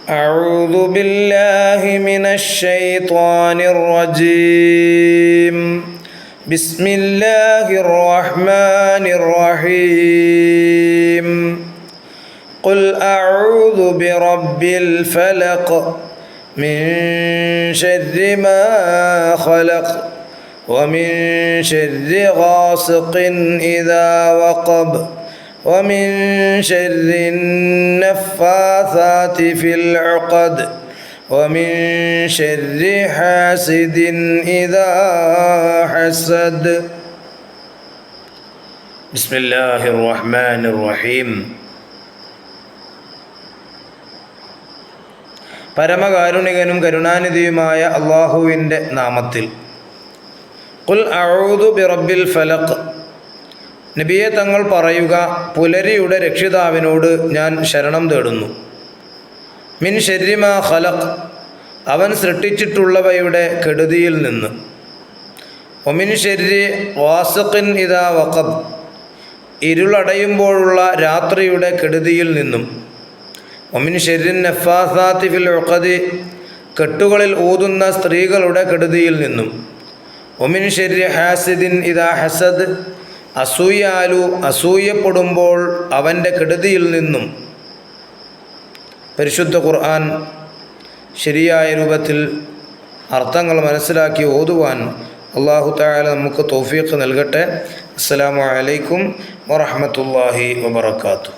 أعوذ بالله من الشيطان الرجيم. بسم الله الرحمن الرحيم. قل أعوذ برب الفلق من شر ما خلق ومن شر غاسق إذا وقب ومن شر النفاثات في العقد ومن شر حاسد إذا حسد. بسم الله الرحمن الرحيم. പരമകാരുണികനും കരുണാനിധിയുമായ അള്ളാഹുവിൻ്റെ നാമത്തിൽ. ഖുൽ അഊദു ബിറബ്ബിൽ ഫലഖ്. നബിയെ തങ്ങൾ പറയുക, പുലരിയുടെ രക്ഷിതാവിനോട് ഞാൻ ശരണം തേടുന്നു. മിൻ ശർരി മാ ഖലഖ്, അവൻ സൃഷ്ടിച്ചിട്ടുള്ളവയുടെ കെടുതിയിൽ നിന്ന്. വമിൻ ശർരി ഗാസിഖിൻ ഇദാ വഖബ്, ഇരുളടയുമ്പോഴുള്ള രാത്രിയുടെ കെടുതിയിൽ നിന്നും. വമിൻ ശർരി നഫാസാത്തി ഫിൽ ഉഖദി, കെട്ടുകളിൽ ഊതുന്ന സ്ത്രീകളുടെ കെടുതിയിൽ നിന്നും. വമിൻ ശർരി ഹാസിദിൻ ഇദാ ഹസദ്, അസൂയപ്പെടുമ്പോൾ അവൻ്റെ കെടുതിയിൽ നിന്നും. പരിശുദ്ധ ഖുർആൻ ശരിയായ രൂപത്തിൽ അർത്ഥങ്ങൾ മനസ്സിലാക്കി ഓതുവാൻ അല്ലാഹു തആല നമുക്ക് തൗഫീഖ് നൽകട്ടെ. അസ്സലാമു അലൈക്കും വറഹ്മത്തുള്ളാഹി വബറകാതുഹു.